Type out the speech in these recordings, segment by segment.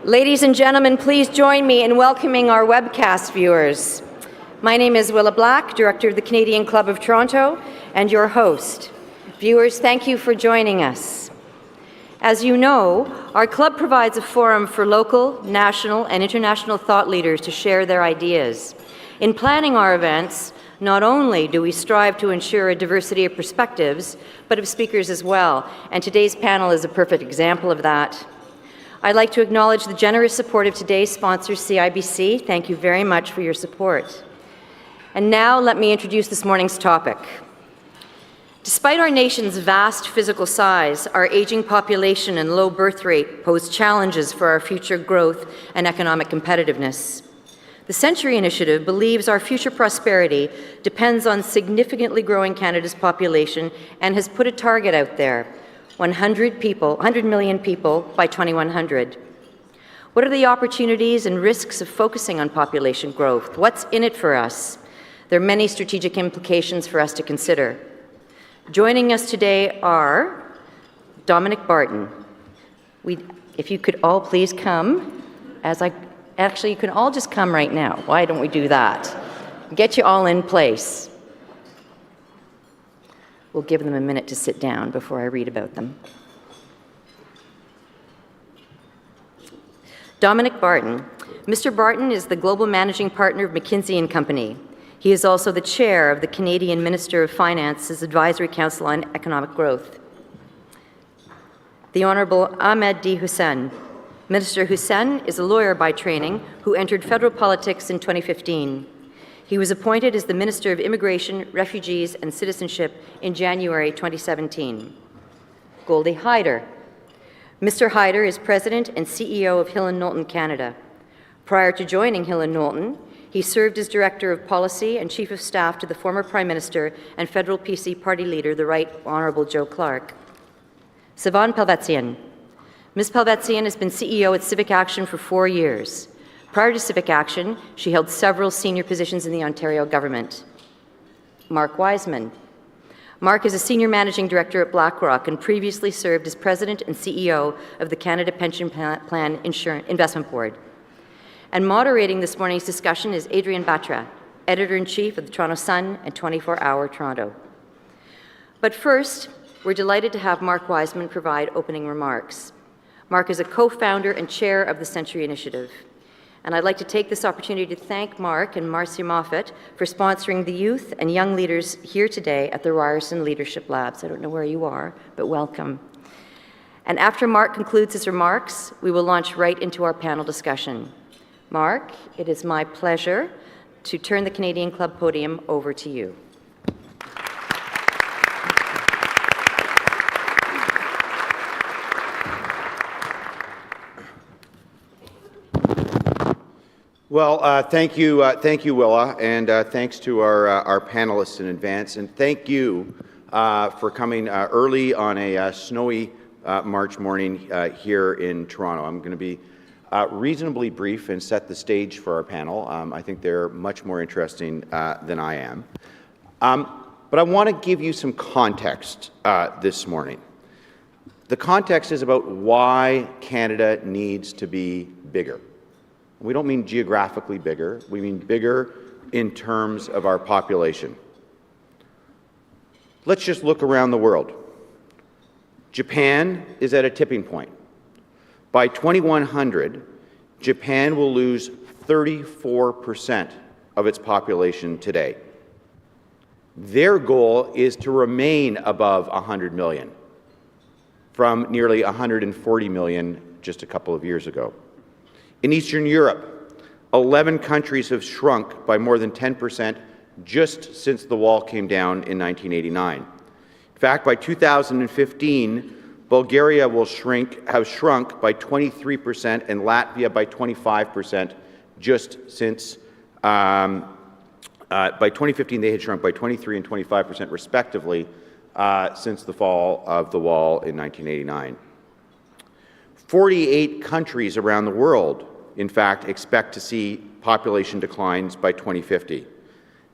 Ladies and gentlemen, please join me in welcoming our webcast viewers. My name is Willa Black, Director of the Canadian Club of Toronto, and your host. Viewers, thank you for joining us. As you know, our club provides a forum for local, national, and international thought leaders to share their ideas. In planning our events, not only do we strive to ensure a diversity of perspectives, but of speakers as well, and today's panel is a perfect example of that. I'd like to acknowledge the generous support of today's sponsor, CIBC. Thank you very much for your support. And now let me introduce this morning's topic. Despite our nation's vast physical size, our aging population and low birth rate pose challenges for our future growth and economic competitiveness. The Century Initiative believes our future prosperity depends on significantly growing Canada's population and has put a target out there: 100 million people by 2100. What are the opportunities and risks of focusing on population growth? What's in it for us? There are many strategic implications for us to consider. Joining us today are Dominic Barton. If you could all please come, actually you can all just come right now. Why don't we do that? Get you all in place. We'll give them a minute to sit down before I read about them. Dominic Barton. Mr. Barton is the Global Managing Partner of McKinsey & Company. He is also the Chair of the Canadian Minister of Finance's Advisory Council on Economic Growth. The Honourable Ahmed Hussen. Minister Hussen is a lawyer by training who entered federal politics in 2015. He was appointed as the Minister of Immigration, Refugees and Citizenship in January 2017. Goldy Hyder. Mr. Hyder is President and CEO of Hill & Knowlton Canada. Prior to joining Hill & Knowlton, he served as Director of Policy and Chief of Staff to the former Prime Minister and federal PC party leader, the Right Honourable Joe Clark. Sevaun Palvetzian. Ms. Palvetzian has been CEO at Civic Action for 4 years. Prior to Civic Action, she held several senior positions in the Ontario government. Mark Wiseman. Mark is a Senior Managing Director at BlackRock and previously served as President and CEO of the Canada Pension Plan Investment Board. And moderating this morning's discussion is Adrienne Batra, Editor-in-Chief of the Toronto Sun and 24 Hour Toronto. But first, we're delighted to have Mark Wiseman provide opening remarks. Mark is a co-founder and chair of the Century Initiative. And I'd like to take this opportunity to thank Mark and Marcia Moffat for sponsoring the youth and young leaders here today at the Ryerson Leadership Labs. I don't know where you are, but welcome. And after Mark concludes his remarks, we will launch right into our panel discussion. Mark, it is my pleasure to turn the Canadian Club podium over to you. Well, thank you, Willa, and thanks to our panelists in advance, and thank you for coming early on a snowy March morning here in Toronto. I'm going to be reasonably brief and set the stage for our panel. I think they're much more interesting than I am. But I want to give you some context this morning. The context is about why Canada needs to be bigger. We don't mean geographically bigger, we mean bigger in terms of our population. Let's just look around the world. Japan is at a tipping point. By 2100, Japan will lose 34% of its population today. Their goal is to remain above 100 million, from nearly 140 million just a couple of years ago. In Eastern Europe, 11 countries have shrunk by more than 10% just since the wall came down in 1989. In fact, by 2015, Bulgaria will have shrunk by 23% and Latvia by 25% just since, by 2015 they had shrunk by 23% and 25% respectively since the fall of the wall in 1989. 48 countries around the world, in fact, expect to see population declines by 2050.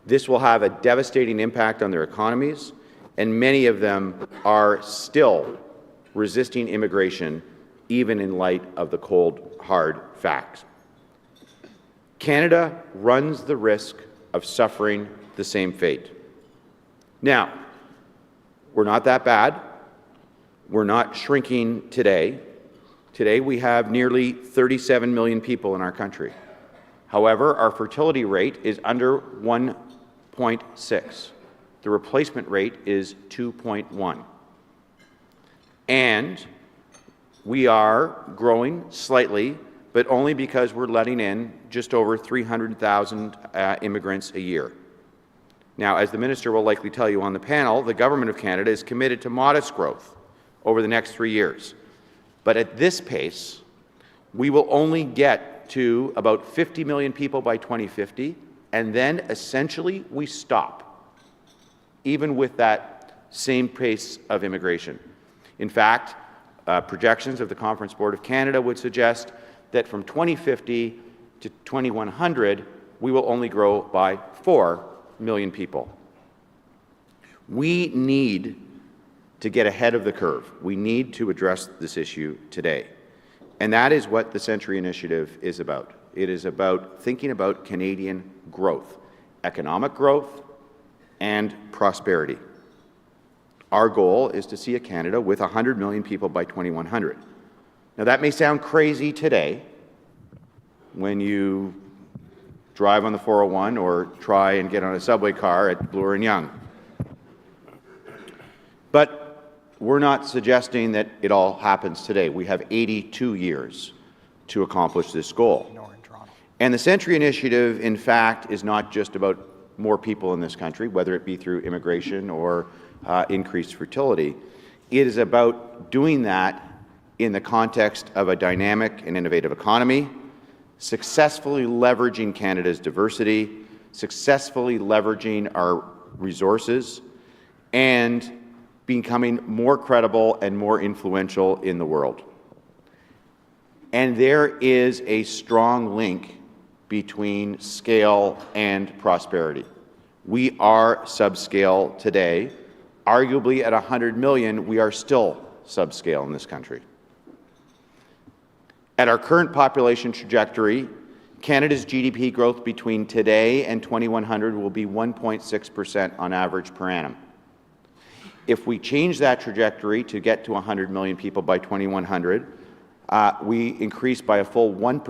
This will have a devastating impact on their economies, and many of them are still resisting immigration even in light of the cold, hard facts. Canada runs the risk of suffering the same fate. Now, we're not that bad. We're not shrinking today. Today, we have nearly 37 million people in our country. However, our fertility rate is under 1.6. The replacement rate is 2.1. And we are growing slightly, but only because we're letting in just over 300,000 immigrants a year. Now, as the Minister will likely tell you on the panel, the Government of Canada is committed to modest growth over the next 3 years. But at this pace, we will only get to about 50 million people by 2050, and then essentially we stop, even with that same pace of immigration. In fact, projections of the Conference Board of Canada would suggest that from 2050 to 2100, we will only grow by 4 million people. We need to get ahead of the curve. We need to address this issue today. And that is what the Century Initiative is about. It is about thinking about Canadian growth, economic growth and prosperity. Our goal is to see a Canada with 100 million people by 2100. Now, that may sound crazy today when you drive on the 401 or try and get on a subway car at Bloor and Yonge. But we're not suggesting that it all happens today. We have 82 years to accomplish this goal. And the Century Initiative, in fact, is not just about more people in this country, whether it be through immigration or increased fertility. It is about doing that in the context of a dynamic and innovative economy, successfully leveraging Canada's diversity, successfully leveraging our resources, and becoming more credible and more influential in the world. And there is a strong link between scale and prosperity. We are subscale today. Arguably at 100 million, we are still subscale in this country. At our current population trajectory, Canada's GDP growth between today and 2100 will be 1.6% on average per annum. If we change that trajectory to get to 100 million people by 2100, we increase by a full 1%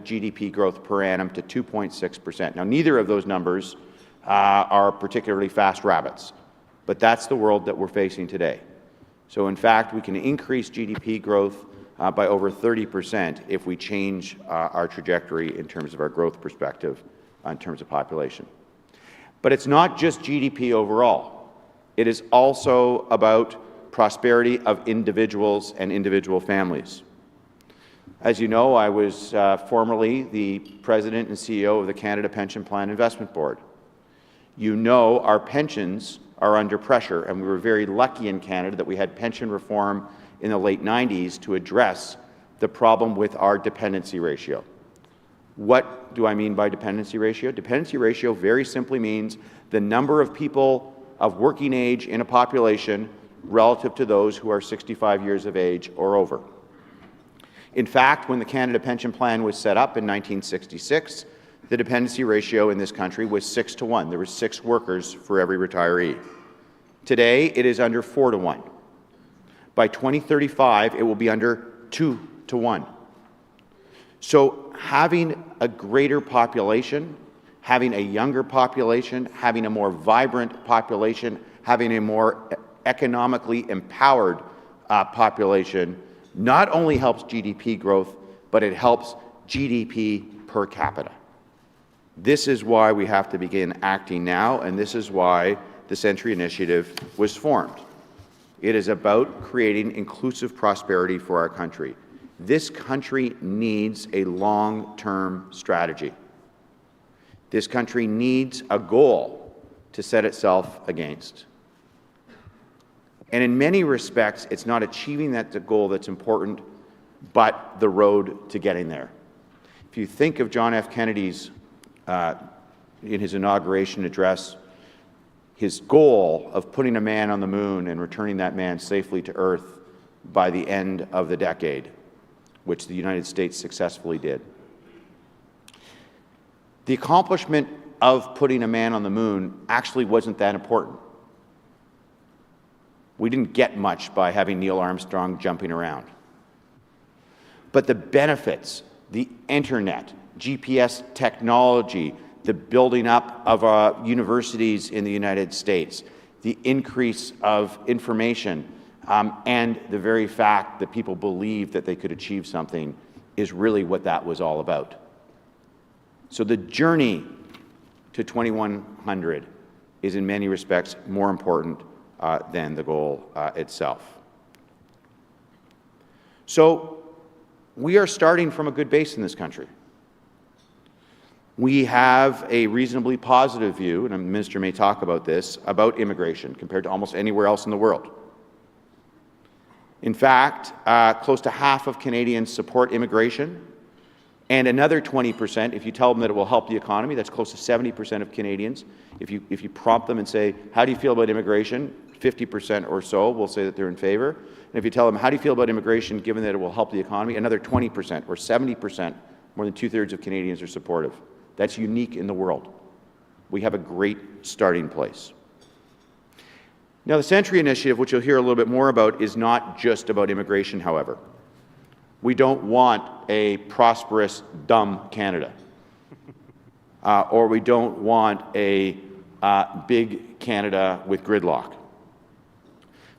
GDP growth per annum to 2.6%. Now, neither of those numbers are particularly fast rabbits, but that's the world that we're facing today. So, in fact, we can increase GDP growth by over 30% if we change our trajectory in terms of our growth perspective in terms of population. But it's not just GDP overall. It is also about prosperity of individuals and individual families. As you know, I was formerly the President and CEO of the Canada Pension Plan Investment Board. You know our pensions are under pressure, and we were very lucky in Canada that we had pension reform in the late 90s to address the problem with our dependency ratio. What do I mean by dependency ratio? Dependency ratio very simply means the number of people of working age in a population relative to those who are 65 years of age or over. In fact, when the Canada Pension Plan was set up in 1966, the dependency ratio in this country was 6 to 1. There were 6 workers for every retiree. Today, it is under 4 to 1. By 2035, it will be under 2 to 1. So having a greater population, having a younger population, having a more vibrant population, having a more economically empowered population not only helps GDP growth, but it helps GDP per capita. This is why we have to begin acting now, and this is why the Century Initiative was formed. It is about creating inclusive prosperity for our country. This country needs a long-term strategy. This country needs a goal to set itself against. And in many respects, it's not achieving that goal that's important, but the road to getting there. If you think of John F. Kennedy's, in his inauguration address, his goal of putting a man on the moon and returning that man safely to Earth by the end of the decade, which the United States successfully did. The accomplishment of putting a man on the moon actually wasn't that important. We didn't get much by having Neil Armstrong jumping around. But the benefits, the internet, GPS technology, the building up of universities in the United States, the increase of information, and the very fact that people believed that they could achieve something is really what that was all about. So the journey to 2100 is in many respects more important than the goal itself. So we are starting from a good base in this country. We have a reasonably positive view, and the Minister may talk about this, about immigration compared to almost anywhere else in the world. In fact, close to half of Canadians support immigration, and another 20%, if you tell them that it will help the economy, that's close to 70% of Canadians. If you prompt them and say, how do you feel about immigration? 50% or so will say that they're in favor. And if you tell them, how do you feel about immigration given that it will help the economy? Another 20% or 70%, more than two-thirds of Canadians are supportive. That's unique in the world. We have a great starting place. Now, the Century Initiative, which you'll hear a little bit more about, is not just about immigration, however. We don't want a prosperous, dumb Canada. Or we don't want a big Canada with gridlock.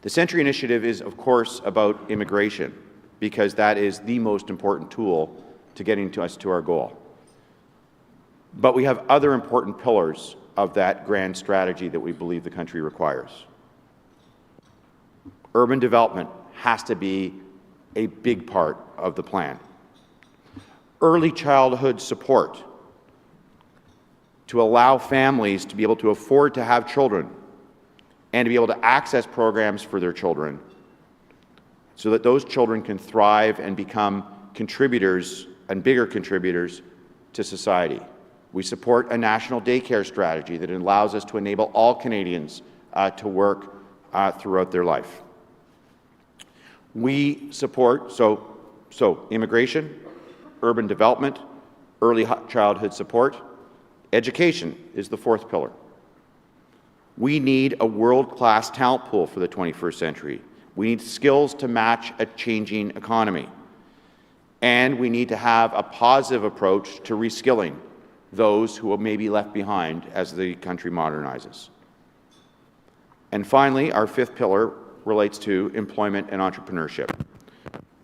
The Century Initiative is, of course, about immigration, because that is the most important tool to getting us to our goal. But we have other important pillars of that grand strategy that we believe the country requires. Urban development has to be a big part of the plan. Early childhood support to allow families to be able to afford to have children and to be able to access programs for their children so that those children can thrive and become contributors and bigger contributors to society. We support a national daycare strategy that allows us to enable all Canadians to work throughout their life. We support, so immigration, urban development, early childhood support. Education is the fourth pillar. We need a world-class talent pool for the 21st century. We need skills to match a changing economy. And we need to have a positive approach to reskilling those who may be left behind as the country modernizes. And finally, our fifth pillar relates to employment and entrepreneurship.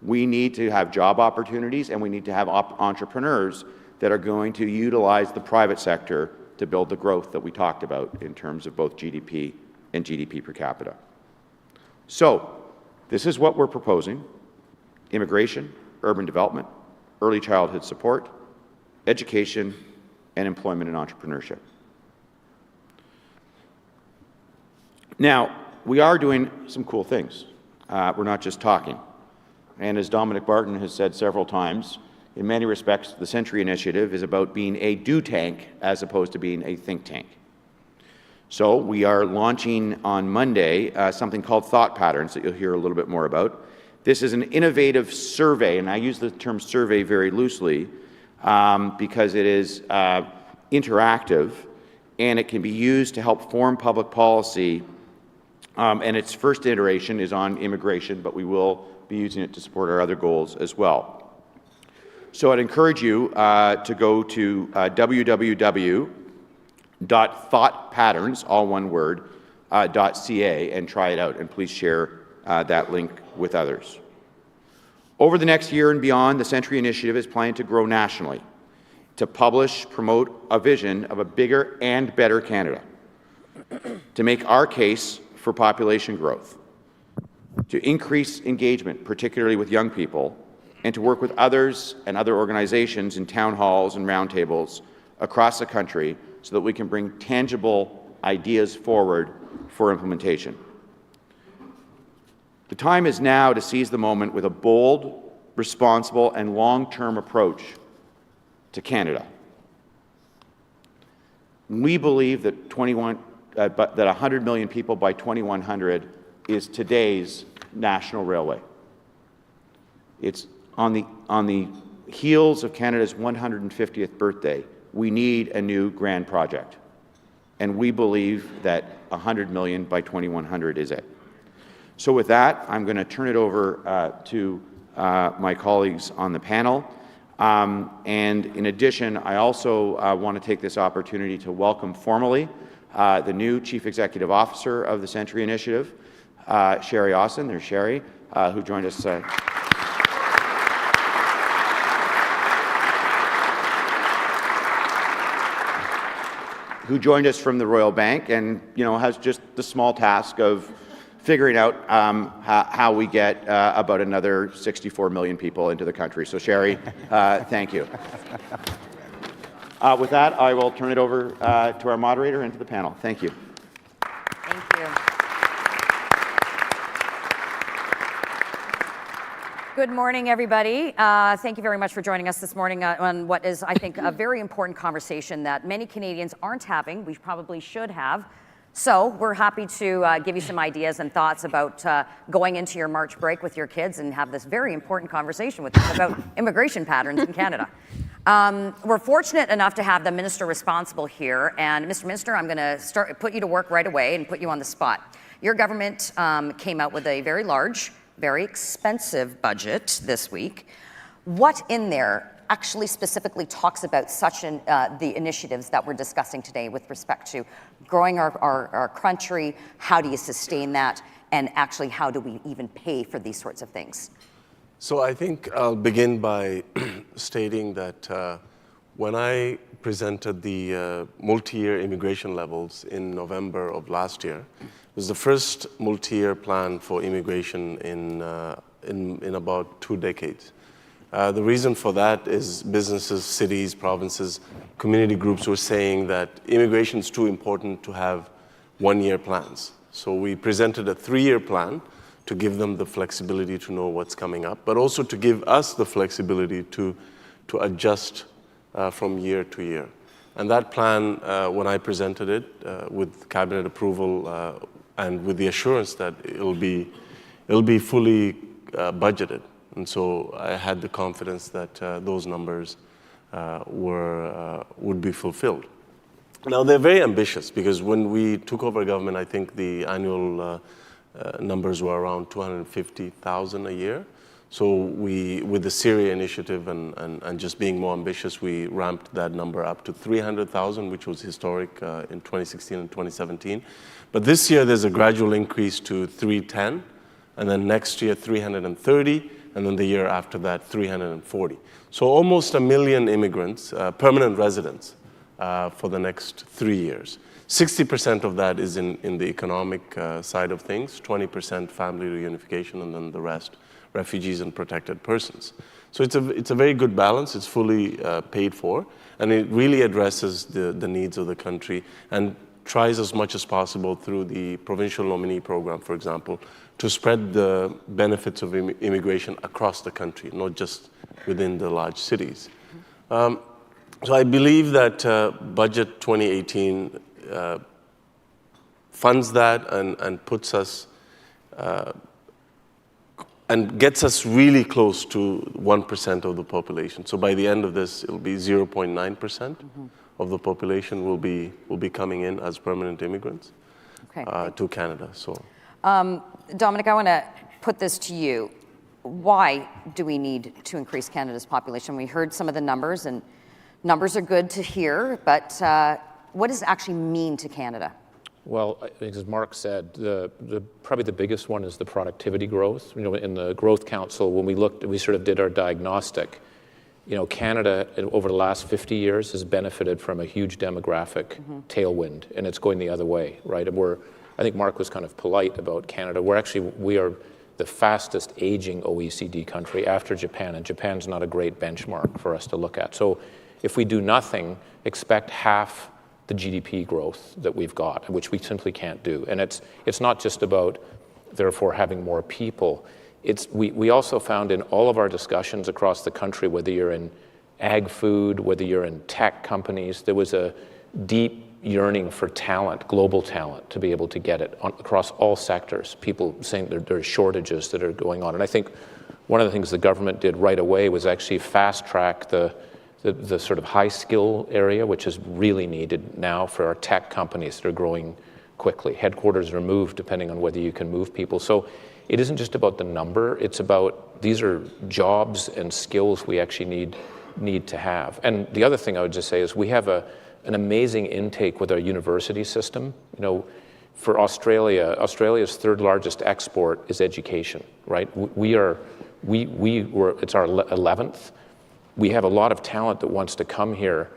We need to have job opportunities, and we need to have entrepreneurs that are going to utilize the private sector to build the growth that we talked about in terms of both GDP and GDP per capita. So, this is what we're proposing: immigration, urban development, early childhood support, education, and employment and entrepreneurship. Now, we are doing some cool things. We're not just talking. And as Dominic Barton has said several times, in many respects, the Century Initiative is about being a do tank as opposed to being a think tank. So we are launching on Monday something called Thought Patterns that you'll hear a little bit more about. This is an innovative survey, and I use the term survey very loosely because it is interactive and it can be used to help form public policy. And its first iteration is on immigration, but we will be using it to support our other goals as well. So I'd encourage you to go to www.thoughtpatterns, all one word, .ca and try it out, and please share that link with others. Over the next year and beyond, the Century Initiative is planning to grow nationally, to publish, promote a vision of a bigger and better Canada, to make our case for population growth, to increase engagement, particularly with young people, and to work with others and other organizations in town halls and roundtables across the country so that we can bring tangible ideas forward for implementation. The time is now to seize the moment with a bold, responsible, and long-term approach to Canada. We believe that 100 million people by 2100 is today's national railway. It's on the heels of Canada's 150th birthday, we need a new grand project. And we believe that $100 million by 2100 is it. So with that, I'm going to turn it over to my colleagues on the panel. And in addition, I also want to take this opportunity to welcome formally the new Chief Executive Officer of the Century Initiative, Sherry Austin. There's Sherry, who joined us. Who joined us from the Royal Bank, and has just the small task of figuring out how we get about another 64 million people into the country. So Sherry, thank you. With that, I will turn it over to our moderator and to the panel. Thank you. Thank you. Good morning, everybody. Thank you very much for joining us this morning on what is, I think, a very important conversation that many Canadians aren't having. We probably should have. So we're happy to give you some ideas and thoughts about going into your March break with your kids and have this very important conversation with them about immigration patterns in Canada. We're fortunate enough to have the minister responsible here. And Mr. Minister, I'm going to put you to work right away and put you on the spot. Your government came out with a very large, very expensive budget this week. What in there actually specifically talks about such the initiatives that we're discussing today with respect to growing our country? How do you sustain that? And actually, how do we even pay for these sorts of things? So I think I'll begin by stating that when I presented the multi-year immigration levels in November of last year, it was the first multi-year plan for immigration in about 2 decades. The reason for that is businesses, cities, provinces, community groups were saying that immigration is too important to have one-year plans. So we presented a 3-year plan to give them the flexibility to know what's coming up, but also to give us the flexibility to adjust from year to year. And that plan, when I presented it with cabinet approval and with the assurance that it'll be fully budgeted. And so I had the confidence that those numbers would be fulfilled. Now, they're very ambitious because when we took over government, I think the annual numbers were around 250,000 a year. So with the Syria initiative and just being more ambitious, we ramped that number up to 300,000, which was historic in 2016 and 2017. But this year, there's a gradual increase to 310, and then next year, 330, and then the year after that, 340. So almost 1 million immigrants, permanent residents, for the next 3 years. 60% of that is in the economic side of things, 20% family reunification, and then the rest, refugees and protected persons. So it's a very good balance. It's fully paid for, and it really addresses the needs of the country and tries as much as possible through the provincial nominee program, for example, to spread the benefits of immigration across the country, not just within the large cities. So I believe that Budget 2018 funds that and puts us and gets us really close to 1% of the population. So by the end of this, it'll be 0.9% of the population will be coming in as permanent immigrants to Canada. So, Dominic, I want to put this to you. Why do we need to increase Canada's population? We heard some of the numbers, and numbers are good to hear, but what does it actually mean to Canada? Well, I think as Mark said, probably the biggest one is the productivity growth. In the Growth Council, when we sort of did our diagnostic, Canada over the last 50 years has benefited from a huge demographic tailwind, and it's going the other way, right? I think Mark was kind of polite about Canada. We are the fastest aging OECD country after Japan, and Japan's not a great benchmark for us to look at. So if we do nothing, expect half the GDP growth that we've got, which we simply can't do. And it's not just about, therefore, having more people. We also found in all of our discussions across the country, whether you're in ag food, whether you're in tech companies, there was a deep yearning for talent, global talent, to be able to get it across all sectors. People saying there are shortages that are going on. And I think one of the things the government did right away was actually fast track the sort of high skill area, which is really needed now for our tech companies that are growing quickly. Headquarters are moved depending on whether you can move people. So it isn't just about the number, it's about these are jobs and skills we actually need to have. And the other thing I would just say is we have an amazing intake with our university system. You know, for Australia's third largest export is education, right? It's our 11th. We have a lot of talent that wants to come here.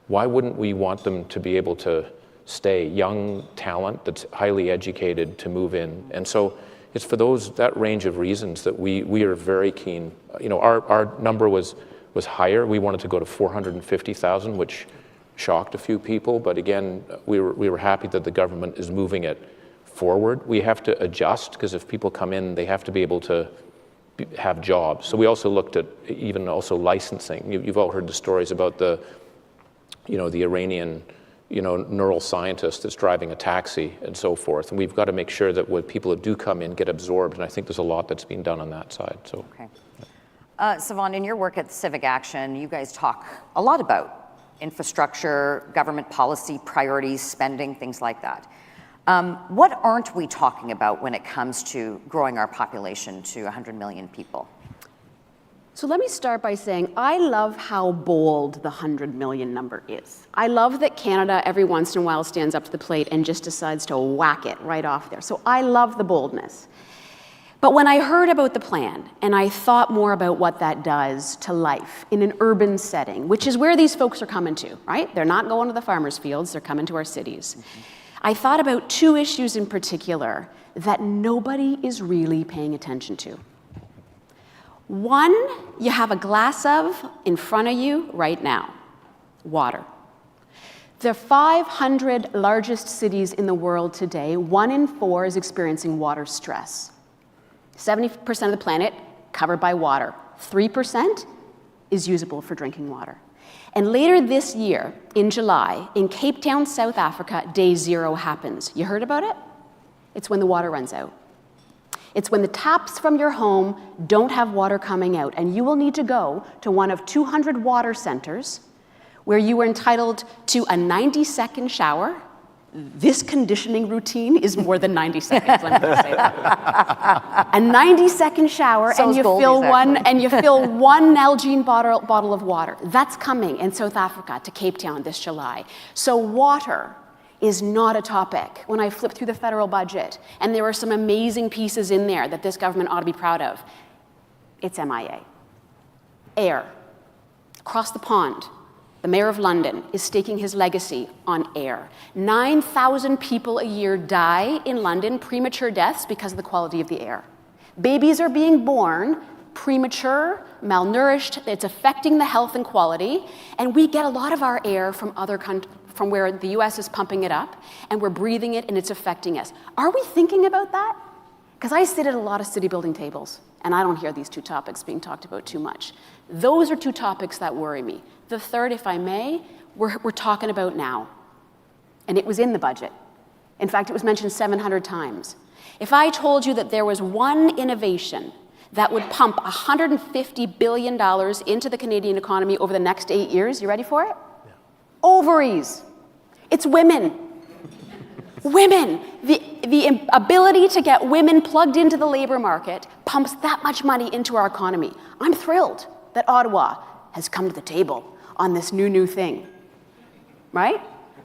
Why wouldn't we want them to be able to stay? Young talent that's highly educated to move in. And so it's for that range of reasons that we are very keen. You know, our number was higher. We wanted to go to 450,000, which shocked a few people. But again, we were happy that the government is moving it forward. We have to adjust because if people come in, they have to be able to have jobs. So we also looked at even also licensing. You've all heard the stories about the Iranian, neural scientist that's driving a taxi and so forth. And we've got to make sure that when people that do come in get absorbed. And I think there's a lot that's being done on that side. So. Okay. Sevaun, in your work at Civic Action, you guys talk a lot about infrastructure, government policy, priorities, spending, things like that. What aren't we talking about when it comes to growing our population to 100 million people? So let me start by saying I love how bold the 100 million number is. I love that Canada every once in a while stands up to the plate and just decides to whack it right off there. So I love the boldness. But when I heard about the plan and I thought more about what that does to life in an urban setting, which is where these folks are coming to, right? They're not going to the farmers' fields, they're coming to our cities. I thought about two issues in particular that nobody is really paying attention to. One, you have a glass of in front of you right now, water. The 500 largest cities in the world today, 1 in 4 is experiencing water stress. 70% of the planet covered by water. 3% is usable for drinking water. And later this year, in July, in Cape Town, South Africa, Day Zero happens. You heard about it? It's when the water runs out. It's when the taps from your home don't have water coming out, and you will need to go to one of 200 water centers where you are entitled to a 90-second shower. This conditioning routine is more than 90 seconds, let me just say that. A 90-second shower, So and you fill one Nalgene bottle of water. That's coming in South Africa to Cape Town this July. So water is not a topic when I flip through the federal budget, and there are some amazing pieces in there that this government ought to be proud of. It's MIA. Air. Across the pond, the Mayor of London is staking his legacy on air. 9,000 people a year die in London, premature deaths because of the quality of the air. Babies are being born premature, malnourished, it's affecting the health and quality, and we get a lot of our air from other countries, from where the US is pumping it up, and we're breathing it and it's affecting us. Are we thinking about that? Because I sit at a lot of city building tables, and I don't hear these two topics being talked about too much. Those are two topics that worry me. The third, if I may, we're talking about now. And it was in the budget. In fact, it was mentioned 700 times. If I told you that there was one innovation that would pump $150 billion into the Canadian economy over the next 8 years, you ready for it? Yeah. Ovaries. It's women. Women. The ability to get women plugged into the labor market pumps that much money into our economy. I'm thrilled that Ottawa has come to the table on this new thing, right?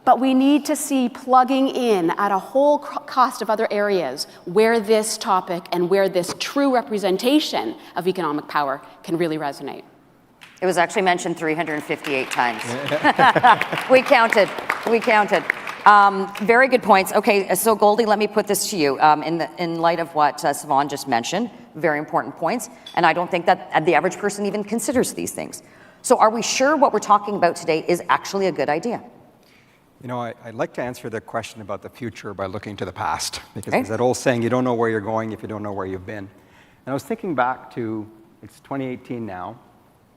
But we need to see plugging in at a whole cost of other areas where this topic and where this true representation of economic power can really resonate. It was actually mentioned 358 times. We counted. Very good points. Okay, so Goldy, let me put this to you. In light of what Sevaun just mentioned, very important points, and I don't think that the average person even considers these things. So are we sure what we're talking about today is actually a good idea? You know, I'd like to answer the question about the future by looking to the past, because there's that old saying, you don't know where you're going if you don't know where you've been. And I was thinking back to, it's 2018 now,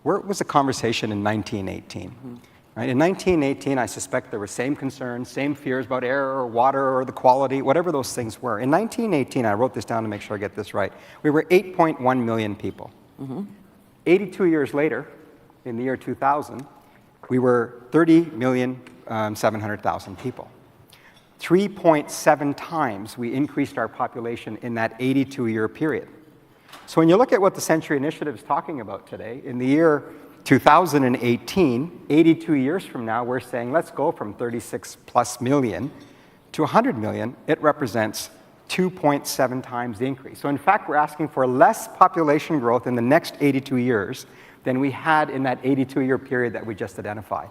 where was the conversation in 1918? Mm-hmm. Right? In 1918, I suspect there were same concerns, same fears about air or water or the quality, whatever those things were. In 1918, I wrote this down to make sure I get this right, we were 8.1 million people. 82 years later, in the year 2000, we were 30,700,000 people. 3.7 times we increased our population in that 82-year period. So when you look at what the Century Initiative is talking about today, in the year 2018, 82 years from now, we're saying let's go from 36 plus million to 100 million. It represents 2.7 times the increase. So in fact, we're asking for less population growth in the next 82 years than we had in that 82-year period that we just identified.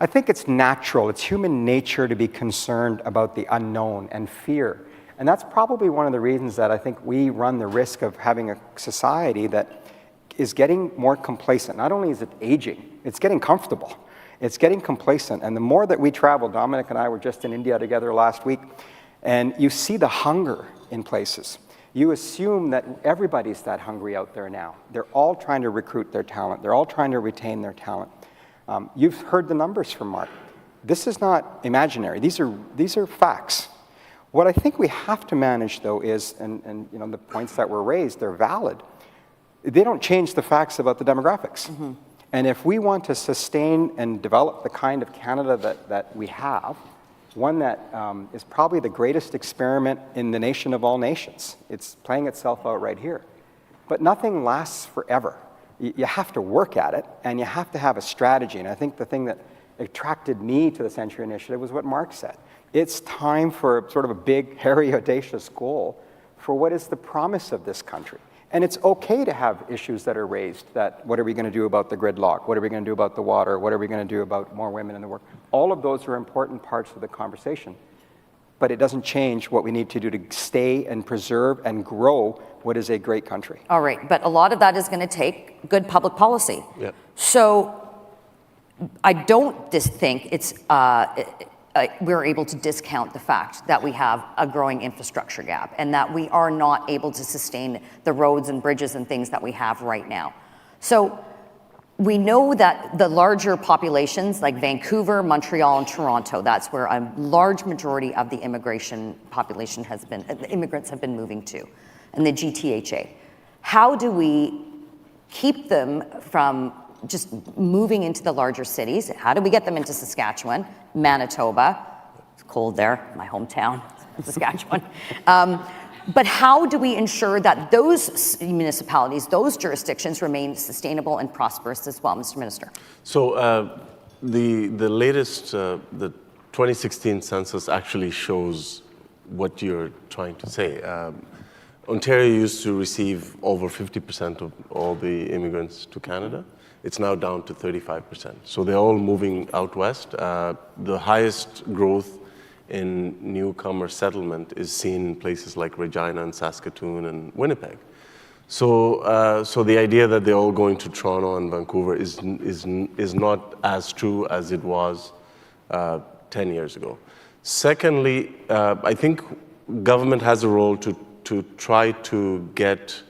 I think it's natural, it's human nature to be concerned about the unknown and fear. And that's probably one of the reasons that I think we run the risk of having a society that is getting more complacent. Not only is it aging, it's getting comfortable. It's getting complacent. And the more that we travel, Dominic and I were just in India together last week, and you see the hunger in places. You assume that everybody's that hungry out there now. They're all trying to recruit their talent. They're all trying to retain their talent. You've heard the numbers from Mark. This is not imaginary. These are facts. What I think we have to manage, though, is, and you know, the points that were raised, they're valid. They don't change the facts about the demographics. And if we want to sustain and develop the kind of Canada that we have, one that is probably the greatest experiment in the nation of all nations. It's playing itself out right here. But nothing lasts forever. You have to work at it, and you have to have a strategy. And I think the thing that attracted me to the Century Initiative was what Mark said. It's time for sort of a big, hairy, audacious goal for what is the promise of this country. And it's okay to have issues that are raised, that what are we going to do about the gridlock? What are we going to do about the water? What are we going to do about more women in the work? All of those are important parts of the conversation. But it doesn't change what we need to do to stay and preserve and grow what is a great country. All right, but a lot of that is going to take good public policy. Yeah. So I don't think it's we're able to discount the fact that we have a growing infrastructure gap and that we are not able to sustain the roads and bridges and things that we have right now. So we know that the larger populations like Vancouver, Montreal, and Toronto, that's where a large majority of the immigration population has been, the immigrants have been moving to, and the GTHA. How do we keep them from just moving into the larger cities? How do we get them into Saskatchewan, Manitoba? It's cold there, my hometown, Saskatchewan. But how do we ensure that those municipalities, those jurisdictions remain sustainable and prosperous as well, Mr. Minister? So the latest, the 2016 census actually shows what you're trying to say. Ontario used to receive over 50% of all the immigrants to Canada. It's now down to 35%. So they're all moving out west. The highest growth in newcomer settlement is seen in places like Regina and Saskatoon and Winnipeg. So the idea that they're all going to Toronto and Vancouver is not as true as it was 10 years ago. Secondly, I think government has a role to try to get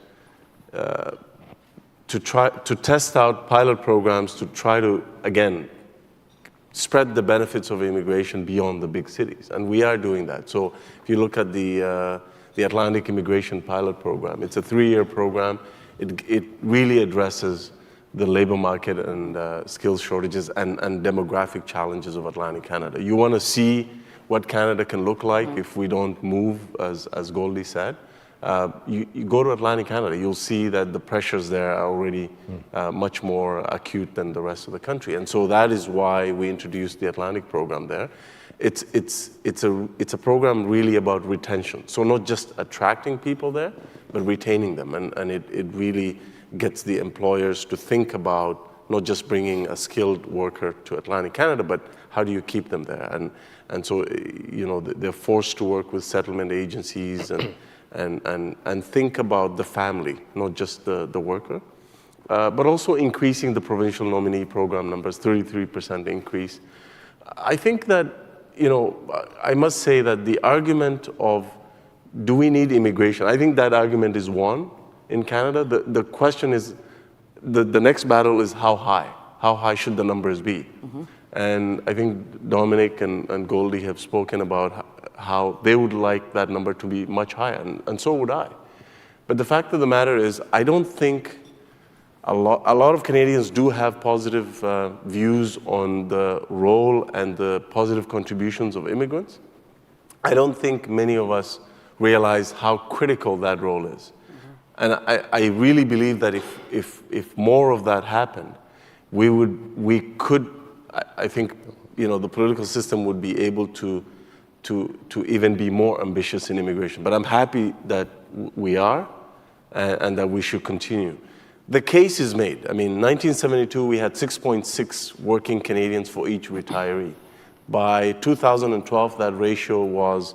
to test out pilot programs to try to, again, spread the benefits of immigration beyond the big cities. And we are doing that. So if you look at the Atlantic Immigration Pilot Program, it's a 3-year program. It really addresses the labor market and skills shortages and demographic challenges of Atlantic Canada. You want to see what Canada can look like if we don't move, as Goldy said. You go to Atlantic Canada, you'll see that the pressures there are already much more acute than the rest of the country. And so that is why we introduced the Atlantic program there. It's a program really about retention. So not just attracting people there, but retaining them. And it really gets the employers to think about not just bringing a skilled worker to Atlantic Canada, but how do you keep them there? And so, you know, they're forced to work with settlement agencies and think about the family, not just the worker, but also increasing the provincial nominee program numbers, 33% increase. I think that, you know, I must say that the argument of do we need immigration, I think that argument is won in Canada. The question is, the next battle is how high? How high should the numbers be? And I think Dominic and Goldy have spoken about how they would like that number to be much higher, and so would I. But the fact of the matter is, I don't think a lot of Canadians do have positive views on the role and the positive contributions of immigrants. I don't think many of us realize how critical that role is. And I really believe that if more of that happened, we could, I think, the political system would be able to even be more ambitious in immigration. But I'm happy that we are and that we should continue. The case is made. I mean, in 1972, we had 6.6 working Canadians for each retiree. By 2012, that ratio was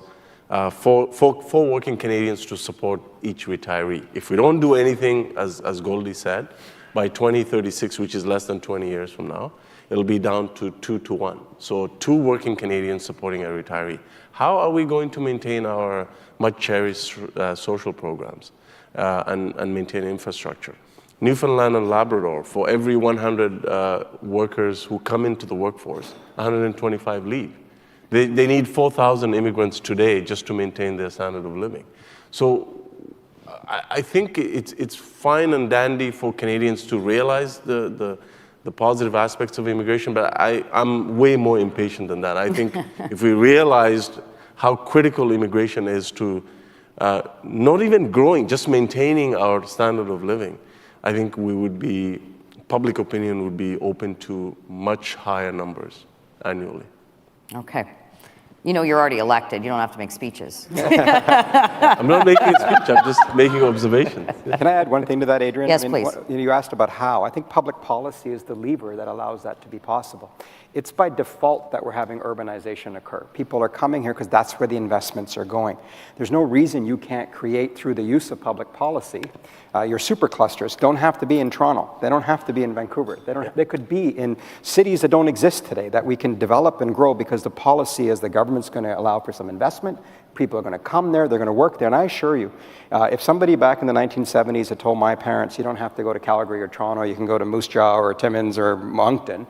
four working Canadians to support each retiree. If we don't do anything, as Goldy said, by 2036, which is less than 20 years from now, it'll be down to 2 to 1. So 2 working Canadians supporting a retiree. How are we going to maintain our much cherished social programs and maintain infrastructure? Newfoundland and Labrador, for every 100 workers who come into the workforce, 125 leave. They need 4,000 immigrants today just to maintain their standard of living. So I think it's fine and dandy for Canadians to realize the positive aspects of immigration, but I'm way more impatient than that. I think if we realized how critical immigration is to not even growing, just maintaining our standard of living, I think public opinion would be open to much higher numbers annually. Okay. You're already elected. You don't have to make speeches. I'm not making a speech. I'm just making observations. Can I add one thing to that, Adrienne? Yes, please. You asked about how. I think public policy is the lever that allows that to be possible. It's by default that we're having urbanization occur. People are coming here because that's where the investments are going. There's no reason you can't create, through the use of public policy, your superclusters don't have to be in Toronto. They don't have to be in Vancouver. They could be in cities that don't exist today that we can develop and grow because the policy is the government's going to allow for some investment. People are going to come there. They're going to work there. And I assure you, if somebody back in the 1970s had told my parents, you don't have to go to Calgary or Toronto, you can go to Moose Jaw or Timmins or Moncton,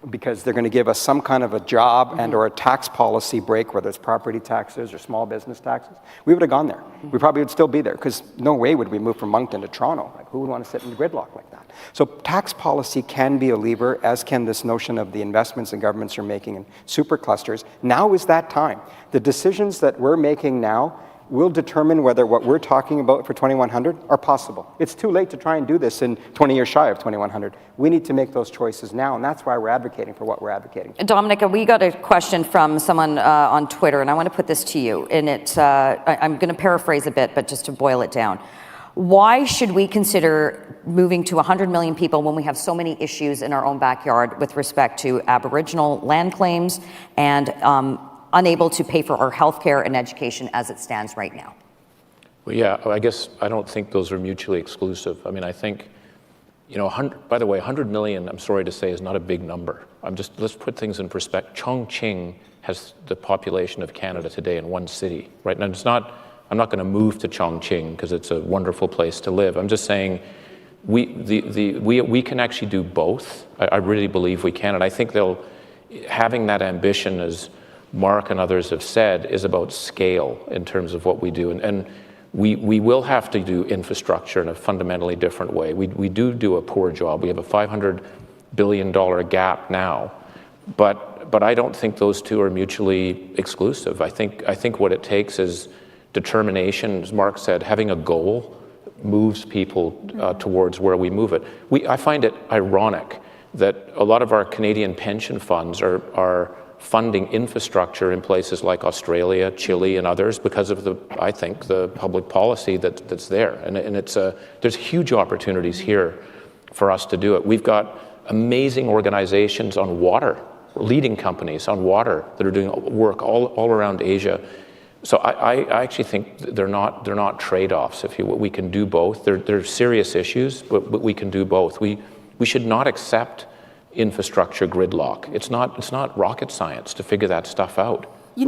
because they're going to give us some kind of a job and or a tax policy break, whether it's property taxes or small business taxes, we would have gone there. We probably would still be there, because no way would we move from Moncton to Toronto. Like, who would want to sit in gridlock like that? So tax policy can be a lever, as can this notion of the investments that governments are making in superclusters. Now is that time. The decisions that we're making now will determine whether what we're talking about for 2100 are possible. It's too late to try and do this in 20 years shy of 2100. We need to make those choices now, and that's why we're advocating for what we're advocating. Dominic, we got a question from someone on Twitter, and I want to put this to you. And I'm going to paraphrase a bit, but just to boil it down. Why should we consider moving to 100 million people when we have so many issues in our own backyard with respect to Aboriginal land claims and unable to pay for our health care and education as it stands right now? Well, yeah, I guess I don't think those are mutually exclusive. I mean, I think, by the way, 100 million, I'm sorry to say, is not a big number. Let's put things in perspective. Chongqing has the population of Canada today in one city, right? And I'm not going to move to Chongqing because it's a wonderful place to live. I'm just saying we can actually do both. I really believe we can. And I think having that ambition, as Mark and others have said, is about scale in terms of what we do. And we will have to do infrastructure in a fundamentally different way. We do a poor job. We have a $500 billion gap now. But I don't think those two are mutually exclusive. I think what it takes is determination. As Mark said, having a goal moves people towards where we move it. I find it ironic that a lot of our Canadian pension funds are funding infrastructure in places like Australia, Chile, and others because of the public policy that's there. And there's huge opportunities here for us to do it. We've got amazing organizations on water, leading companies on water that are doing work all around Asia. So I actually think they're not trade-offs. We can do both. They're serious issues, but we can do both. We should not accept infrastructure gridlock. It's not rocket science to figure that stuff out. You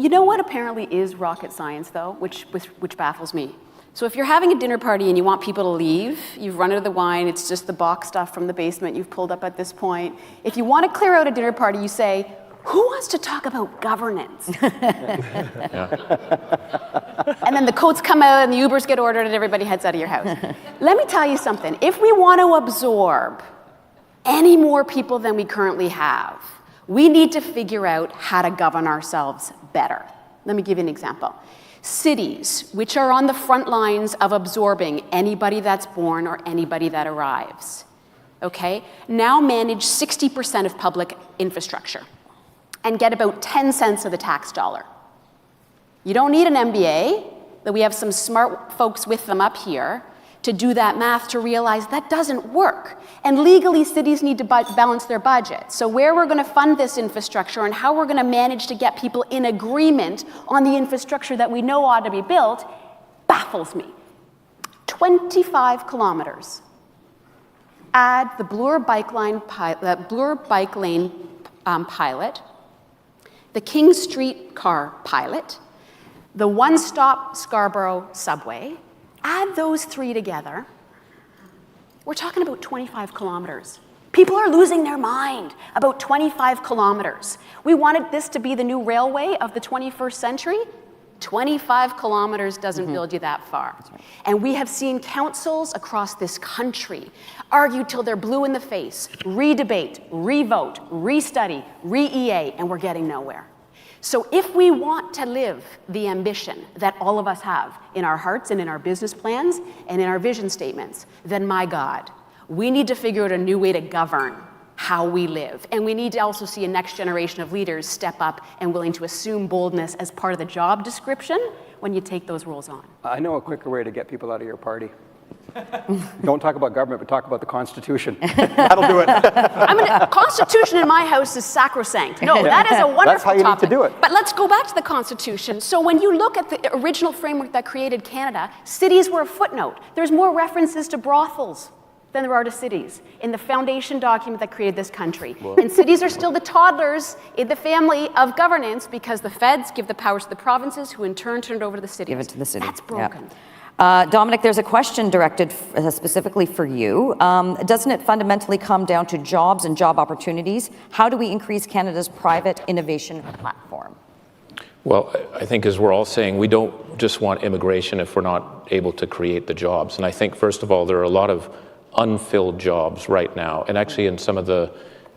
know what apparently is rocket science, though, which baffles me. So if you're having a dinner party and you want people to leave, you've run out of the wine, it's just the box stuff from the basement you've pulled up at this point. If you want to clear out a dinner party, you say, who wants to talk about governance? And then the coats come out and the Ubers get ordered and everybody heads out of your house. Let me tell you something. If we want to absorb any more people than we currently have, we need to figure out how to govern ourselves better. Let me give you an example. Cities, which are on the front lines of absorbing anybody that's born or anybody that arrives, okay, now manage 60% of public infrastructure and get about 10 cents of the tax dollar. You don't need an MBA, but we have some smart folks with them up here to do that math to realize that doesn't work. And legally, cities need to balance their budget. So where we're going to fund this infrastructure and how we're going to manage to get people in agreement on the infrastructure that we know ought to be built baffles me. 25 kilometers. Add the Bloor Bike Lane pilot, the King Street car pilot, the one-stop Scarborough subway. Add those three together, we're talking about 25 kilometers. People are losing their mind about 25 kilometers. We wanted this to be the new railway of the 21st century. 25 kilometers doesn't build you that far. Right. And we have seen councils across this country argue till they're blue in the face, re-debate, re-vote, re-study, re-EA, and we're getting nowhere. So if we want to live the ambition that all of us have in our hearts and in our business plans and in our vision statements, then my God, we need to figure out a new way to govern how we live. And we need to also see a next generation of leaders step up and willing to assume boldness as part of the job description when you take those roles on. I know a quicker way to get people out of your party. Don't talk about government, but talk about the Constitution. That'll do it. Constitution in my house is sacrosanct. No, that is a wonderful That's how you topic. need to do it. But let's go back to the Constitution. So when you look at the original framework that created Canada, cities were a footnote. There's more references to brothels than there are to cities in the foundation document that created this country. And cities are still the toddlers in the family of governance because the feds give the powers to the provinces, who in turn turn it over to the cities. Give it to the city. That's broken. Yeah. Dominic, there's a question directed specifically for you. Doesn't it fundamentally come down to jobs and job opportunities? How do we increase Canada's private innovation platform? Well, I think as we're all saying, we don't just want immigration if we're not able to create the jobs. And I think, first of all, there are a lot of unfilled jobs right now, and actually in some of the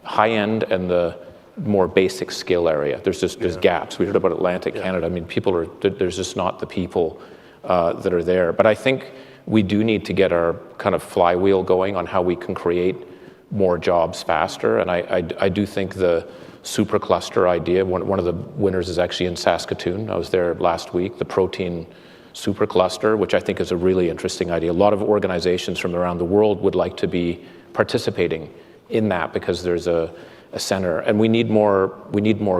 high-end and the more basic skill area. There's gaps. We heard about Atlantic Canada. I mean, there's just not the people that are there. But I think we do need to get our kind of flywheel going on how we can create more jobs faster. And I do think the supercluster idea, one of the winners is actually in Saskatoon. I was there last week, the protein supercluster, which I think is a really interesting idea. A lot of organizations from around the world would like to be participating in that because there's a center. And we need more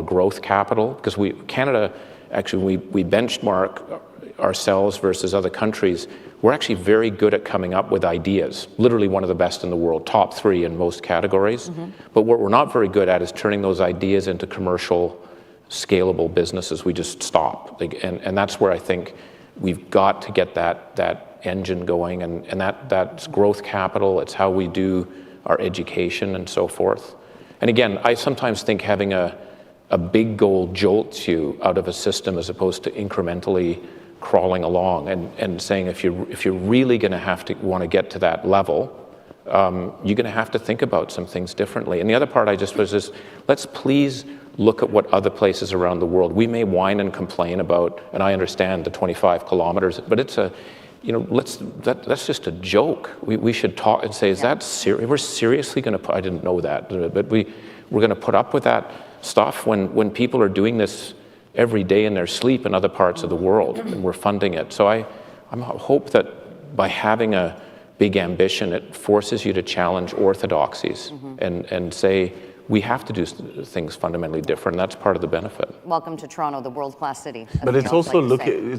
growth capital because Canada, actually, we benchmark ourselves versus other countries. We're actually very good at coming up with ideas, literally one of the best in the world, top 3 in most categories. But what we're not very good at is turning those ideas into commercial, scalable businesses. We just stop. And that's where I think we've got to get that engine going, and that's growth capital. It's how we do our education and so forth. And again, I sometimes think having a big goal jolts you out of a system as opposed to incrementally crawling along and saying if you're really going to want to get to that level, you're going to have to think about some things differently. And the other part I just was is let's please look at what other places around the world. We may whine and complain about, and I understand the 25 kilometers, but it's that's just a joke. We should talk and say, is that serious? We're seriously going to I didn't know that, but we're going to put up with that stuff when people are doing this every day in their sleep in other parts of the world, and we're funding it. So I hope that by having a big ambition, it forces you to challenge orthodoxies and say, we have to do things fundamentally different, and that's part of the benefit. Welcome to Toronto, the world-class city. But it's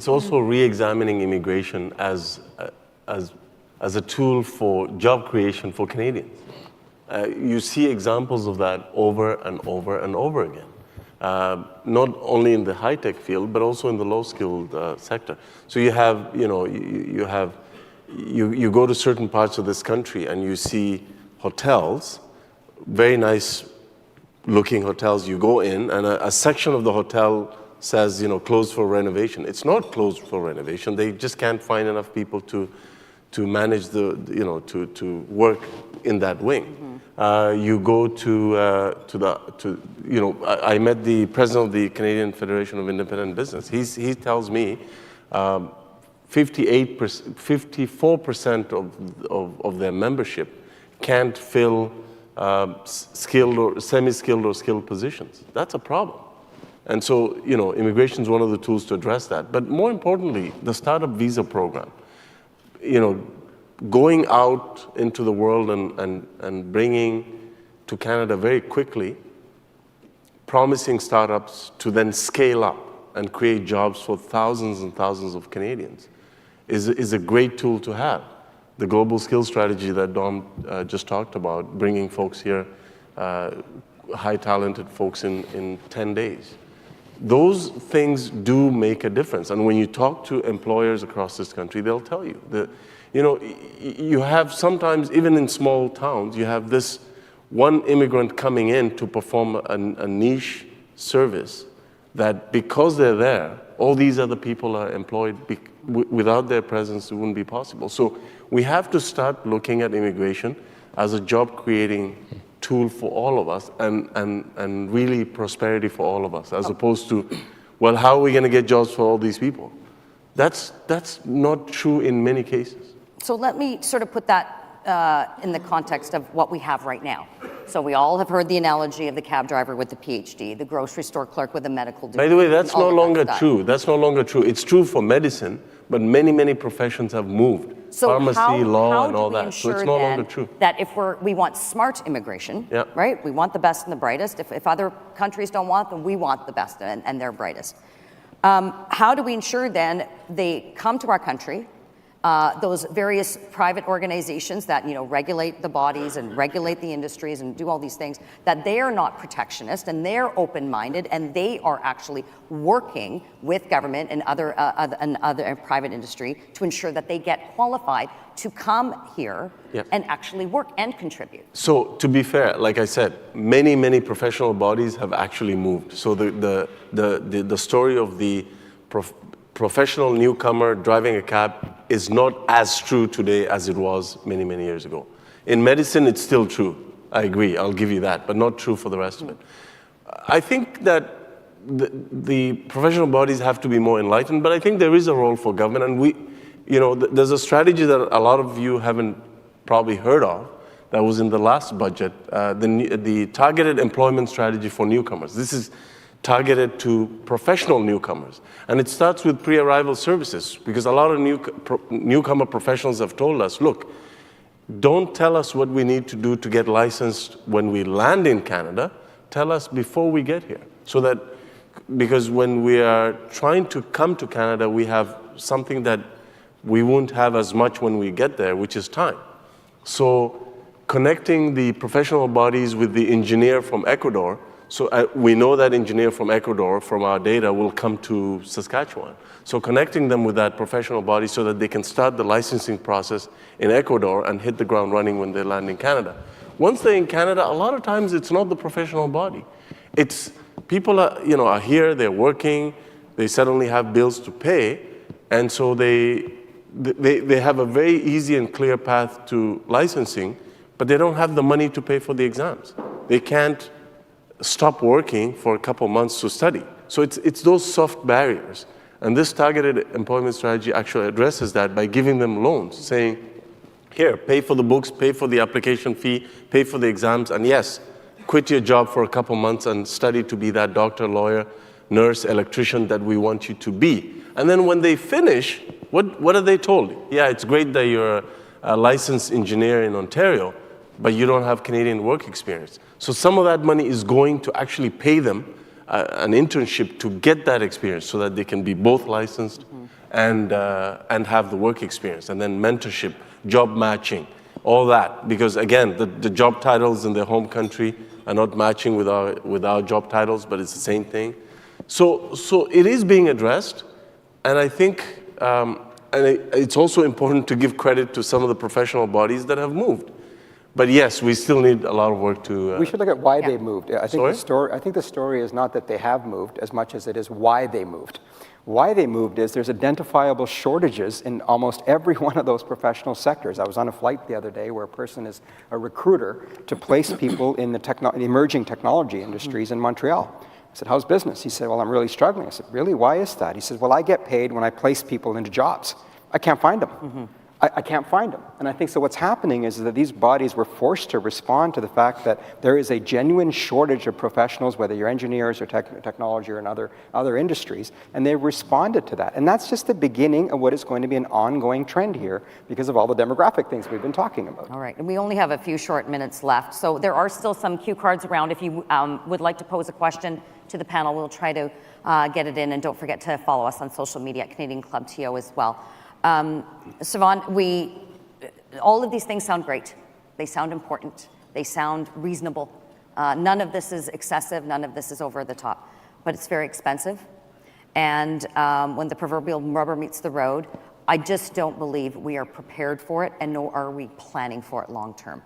also re-examining immigration as a tool for job creation for Canadians. You see examples of that over and over and over again. Not only in the high-tech field, but also in the low-skilled sector. So you have, you go to certain parts of this country and you see hotels, very nice-looking hotels. You go in, and a section of the hotel says, closed for renovation. It's not closed for renovation. They just can't find enough people to manage to work in that wing. You go I met the president of the Canadian Federation of Independent Business. He tells me 54% of their membership can't fill skilled or semi-skilled or skilled positions. That's a problem. And so, immigration is one of the tools to address that. But more importantly, the startup visa program, going out into the world and bringing to Canada very quickly, promising startups to then scale up and create jobs for thousands and thousands of Canadians is a great tool to have. The global skills strategy that Dom just talked about, bringing folks here, high talented folks in 10 days. Those things do make a difference. And when you talk to employers across this country, they'll tell you that, you have sometimes, even in small towns, you have this one immigrant coming in to perform a niche service that because they're there, all these other people are employed. Without their presence, it wouldn't be possible. So we have to start looking at immigration as a job-creating tool for all of us and really prosperity for all of us, as opposed to, well, how are we going to get jobs for all these people? That's not true in many cases. So let me sort of put that in the context of what we have right now. So we all have heard the analogy of the cab driver with the PhD, the grocery store clerk with a medical degree. By the way, that's no longer true. That's no longer true. It's true for medicine, but many, many professions have moved. So pharmacy, law, and all how do we that. So ensure it's no then longer true. that if we want smart immigration, right? We want the best and the brightest. If other countries don't want them, we want the best and their brightest. How do we ensure then they come to our country? Those various private organizations that regulate the bodies and regulate the industries and do all these things, that they are not protectionist and they're open-minded and they are actually working with government and other private industry to ensure that they get qualified to come here and actually work and contribute. So to be fair, like I said, many, many professional bodies have actually moved. So the story of the professional newcomer driving a cab is not as true today as it was many, many years ago. In medicine, it's still true. I agree, I'll give you that, but not true for the rest of it. I think that the professional bodies have to be more enlightened, but I think there is a role for government, and there's a strategy that a lot of you haven't probably heard of that was in the last budget, the targeted employment strategy for newcomers. This is targeted to professional newcomers. And it starts with pre-arrival services, because a lot of newcomer professionals have told us, look, don't tell us what we need to do to get licensed when we land in Canada, tell us before we get here. So that, because when we are trying to come to Canada, we have something that we won't have as much when we get there, which is time. So connecting the professional bodies with the engineer from Ecuador, so we know that engineer from Ecuador, from our data, will come to Saskatchewan. So connecting them with that professional body so that they can start the licensing process in Ecuador and hit the ground running when they land in Canada. Once they're in Canada, a lot of times it's not the professional body. It's people are here, they're working, they suddenly have bills to pay, and so they have a very easy and clear path to licensing, but they don't have the money to pay for the exams. They can't stop working for a couple months to study. So it's those soft barriers. And this targeted employment strategy actually addresses that by giving them loans, saying, here, pay for the books, pay for the application fee, pay for the exams, and yes, quit your job for a couple months and study to be that doctor, lawyer, nurse, electrician that we want you to be. And then when they finish, what are they told? Yeah, it's great that you're a licensed engineer in Ontario, but you don't have Canadian work experience. So some of that money is going to actually pay them an internship to get that experience so that they can be both licensed and have the work experience. And then mentorship, job matching, all that. Because again, the job titles in their home country are not matching with our job titles, but it's the same thing. So it is being addressed. And I think it's also important to give credit to some of the professional bodies that have moved. But yes, we still need a lot of work to. We should look at why they moved. I think Sorry? I think the story is not that they have moved as much as it is why they moved. Why they moved is there's identifiable shortages in almost every one of those professional sectors. I was on a flight the other day where a person is a recruiter to place people in the emerging technology industries in Montreal. I said, how's business? He said, well, I'm really struggling. I said, really? Why is that? He said, well, I get paid when I place people into jobs. I can't find them. I can't find them. And I think so what's happening is that these bodies were forced to respond to the fact that there is a genuine shortage of professionals, whether you're engineers or technology or in other industries, and they responded to that. And that's just the beginning of what is going to be an ongoing trend here because of all the demographic things we've been talking about. All right, and we only have a few short minutes left, so there are still some cue cards around. If you would like to pose a question to the panel, we'll try to get it in, and don't forget to follow us on social media at Canadian Club TO as well. Sevaun, all of these things sound great. They sound important. They sound reasonable. None of this is excessive. None of this is over the top. But it's very expensive. And when the proverbial rubber meets the road, I just don't believe we are prepared for it, and nor are we planning for it long term.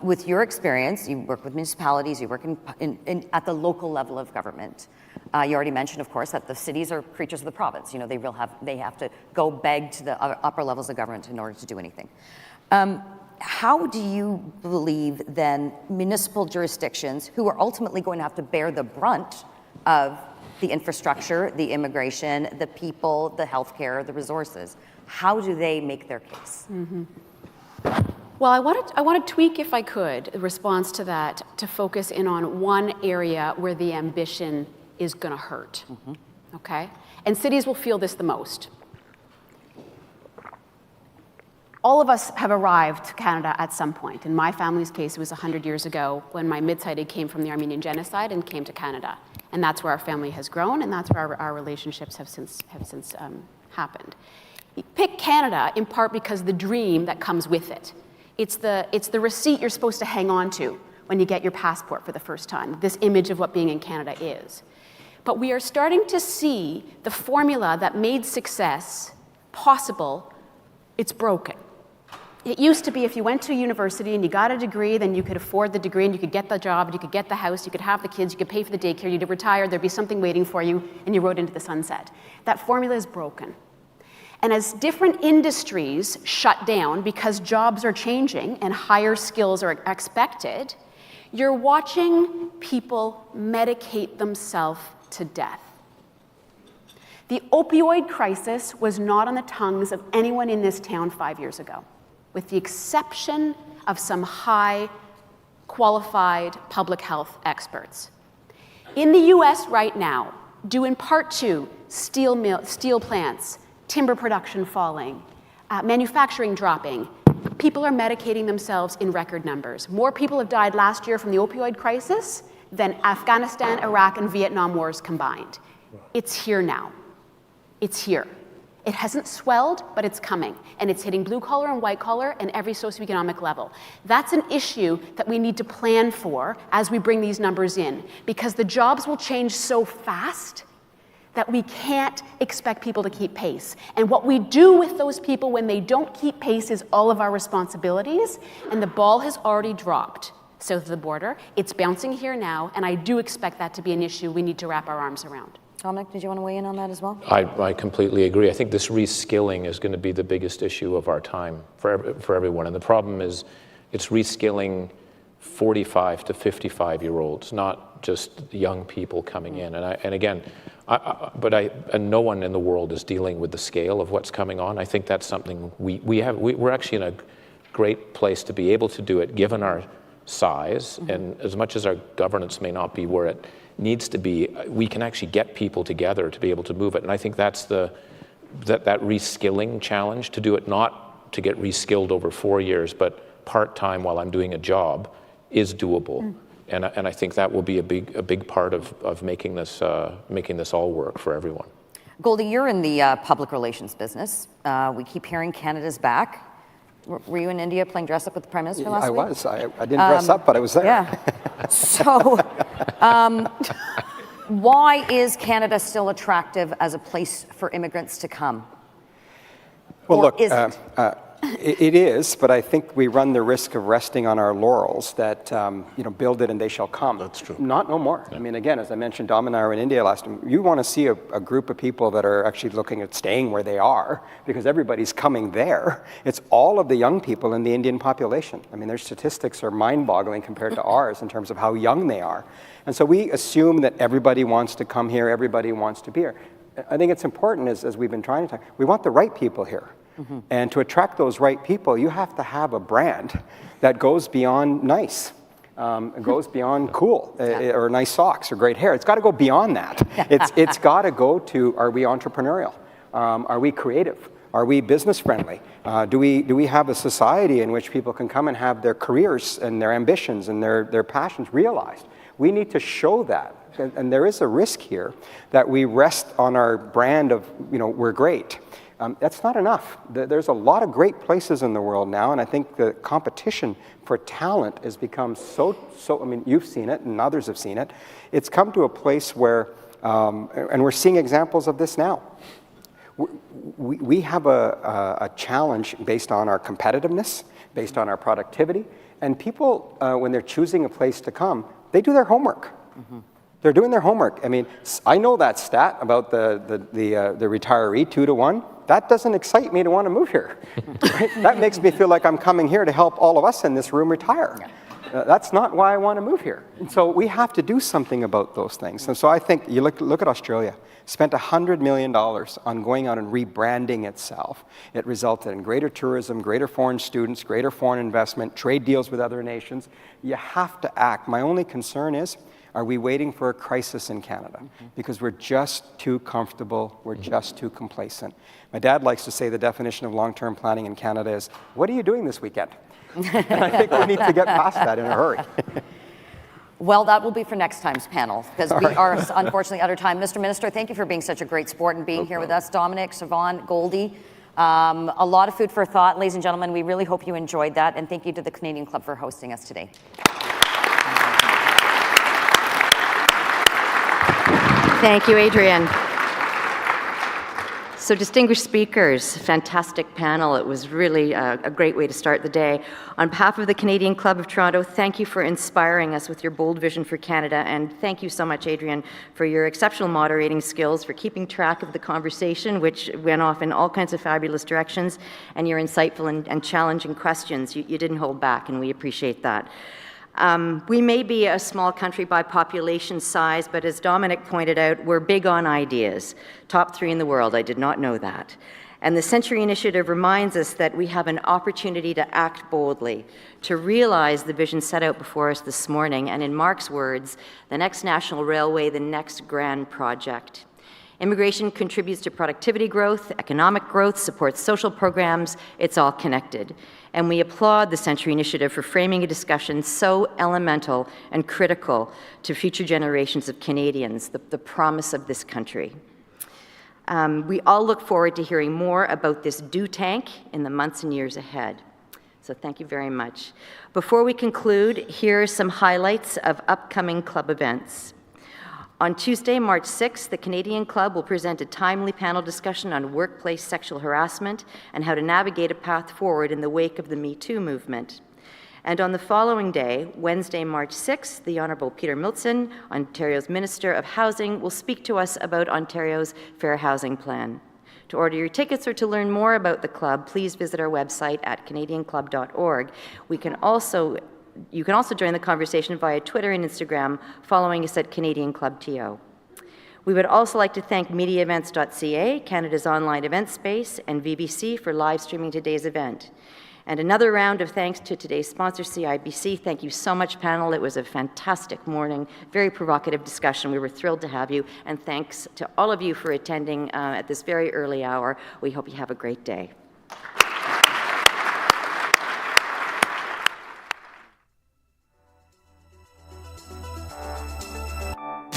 With your experience, you work with municipalities, you work at the local level of government. You already mentioned, of course, that the cities are creatures of the province. You know, they have to go beg to the upper levels of government in order to do anything. How do you believe then municipal jurisdictions, who are ultimately going to have to bear the brunt of the infrastructure, the immigration, the people, the healthcare, the resources, how do they make their case? Well, I want to tweak, if I could, the response to that to focus in on one area where the ambition is going to hurt, okay? And cities will feel this the most. All of us have arrived to Canada at some point. In my family's case, it was 100 years ago when my mid-sighted came from the Armenian Genocide and came to Canada. And that's where our family has grown, and that's where our relationships have since happened. You pick Canada in part because the dream that comes with it. It's the receipt you're supposed to hang on to when you get your passport for the first time, this image of what being in Canada is. But we are starting to see the formula that made success possible, it's broken. It used to be if you went to university and you got a degree, then you could afford the degree and you could get the job, and you could get the house, you could have the kids, you could pay for the daycare, you'd retire, there'd be something waiting for you, and you rode into the sunset. That formula is broken. And as different industries shut down because jobs are changing and higher skills are expected, you're watching people medicate themselves to death. The opioid crisis was not on the tongues of anyone in this town 5 years ago, with the exception of some high qualified public health experts. In the US right now, due in part to steel plants, timber production falling, manufacturing dropping, people are medicating themselves in record numbers. More people have died last year from the opioid crisis than Afghanistan, Iraq, and Vietnam wars combined. It's here now. It's here. It hasn't swelled, but it's coming. And it's hitting blue collar and white collar and every socioeconomic level. That's an issue that we need to plan for as we bring these numbers in, because the jobs will change so fast that we can't expect people to keep pace. And what we do with those people when they don't keep pace is all of our responsibilities, and the ball has already dropped south of the border. It's bouncing here now, and I do expect that to be an issue we need to wrap our arms around. Dominic, did you want to weigh in on that as well? I completely agree. I think this reskilling is going to be the biggest issue of our time for everyone. And the problem is it's reskilling 45 to 55-year-olds, not just young people coming in. And again, no one in the world is dealing with the scale of what's coming on. I think that's something we're actually in a great place to be able to do it, given our size, and as much as our governance may not be where it needs to be, we can actually get people together to be able to move it. And I think that's that reskilling challenge, to do it not to get reskilled over 4 years, but part-time while I'm doing a job, is doable. And I think that will be a big part of making this all work for everyone. Goldy, you're in the public relations business. We keep hearing Canada's back. Were you in India playing dress up with the Prime Minister last week? I was. I didn't dress up, but I was there. Yeah. So, why is Canada still attractive as a place for immigrants to come? Well, or look, is it? It is, but I think we run the risk of resting on our laurels that, build it and they shall come. That's true. Not no more. I mean, again, as I mentioned, Dom and I were in India last time. You want to see a group of people that are actually looking at staying where they are because everybody's coming there. It's all of the young people in the Indian population. I mean, their statistics are mind-boggling compared to ours in terms of how young they are. And so we assume that everybody wants to come here, everybody wants to be here. I think it's important, as we've been trying to talk, we want the right people here. And to attract those right people, you have to have a brand that goes beyond nice, goes beyond cool, or nice socks or great hair. It's got to go beyond that. It's got to go to, are we entrepreneurial? Are we creative? Are we business friendly? Do we have a society in which people can come and have their careers and their ambitions and their passions realized? We need to show that. And there is a risk here that we rest on our brand of, we're great. That's not enough. There's a lot of great places in the world now, and I think the competition for talent has become so, I mean, you've seen it, and others have seen it. It's come to a place where, and we're seeing examples of this now. We have a challenge based on our competitiveness, based on our productivity, and people, when they're choosing a place to come, they do their homework. They're doing their homework. I mean, I know that stat about the retiree 2-to-1. That doesn't excite me to want to move here. Right? That makes me feel like I'm coming here to help all of us in this room retire. That's not why I want to move here. And so we have to do something about those things. And so I think you look at Australia. Spent $100 million on going out and rebranding itself. It resulted in greater tourism, greater foreign students, greater foreign investment, trade deals with other nations. You have to act. My only concern is, are we waiting for a crisis in Canada? Because we're just too comfortable, we're just too complacent. My dad likes to say the definition of long-term planning in Canada is, what are you doing this weekend? And I think we need to get past that in a hurry. Well, that will be for next time's panel, because we are unfortunately out of time. Mr. Minister, thank you for being such a great sport and being here with us. Dominic, Sevaun, Goldy, a lot of food for thought. Ladies and gentlemen, we really hope you enjoyed that, and thank you to the Canadian Club for hosting us today. Thank you, Adrienne. So distinguished speakers, fantastic panel. It was really a great way to start the day. On behalf of the Canadian Club of Toronto, thank you for inspiring us with your bold vision for Canada, and thank you so much, Adrienne, for your exceptional moderating skills, for keeping track of the conversation, which went off in all kinds of fabulous directions, and your insightful and challenging questions. You didn't hold back, and we appreciate that. We may be a small country by population size, but as Dominic pointed out, we're big on ideas. Top 3 in the world, I did not know that. And the Century Initiative reminds us that we have an opportunity to act boldly, to realize the vision set out before us this morning, and in Mark's words, the next national railway, the next grand project. Immigration contributes to productivity growth, economic growth, supports social programs, it's all connected. And we applaud the Century Initiative for framing a discussion so elemental and critical to future generations of Canadians, the promise of this country. We all look forward to hearing more about this do tank in the months and years ahead. So thank you very much. Before we conclude, here are some highlights of upcoming club events. On Tuesday, March 6th, the Canadian Club will present a timely panel discussion on workplace sexual harassment and how to navigate a path forward in the wake of the Me Too movement. And on the following day, Wednesday, March 6th, the Honourable Peter Miltson, Ontario's Minister of Housing, will speak to us about Ontario's Fair Housing Plan. To order your tickets or to learn more about the club, please visit our website at canadianclub.org. You can also join the conversation via Twitter and Instagram, following us at Canadian Club TO. We would also like to thank MediaEvents.ca, Canada's online event space, and VBC for live streaming today's event. And another round of thanks to today's sponsor, CIBC. Thank you so much, panel. It was a fantastic morning, very provocative discussion. We were thrilled to have you. And thanks to all of you for attending at this very early hour. We hope you have a great day.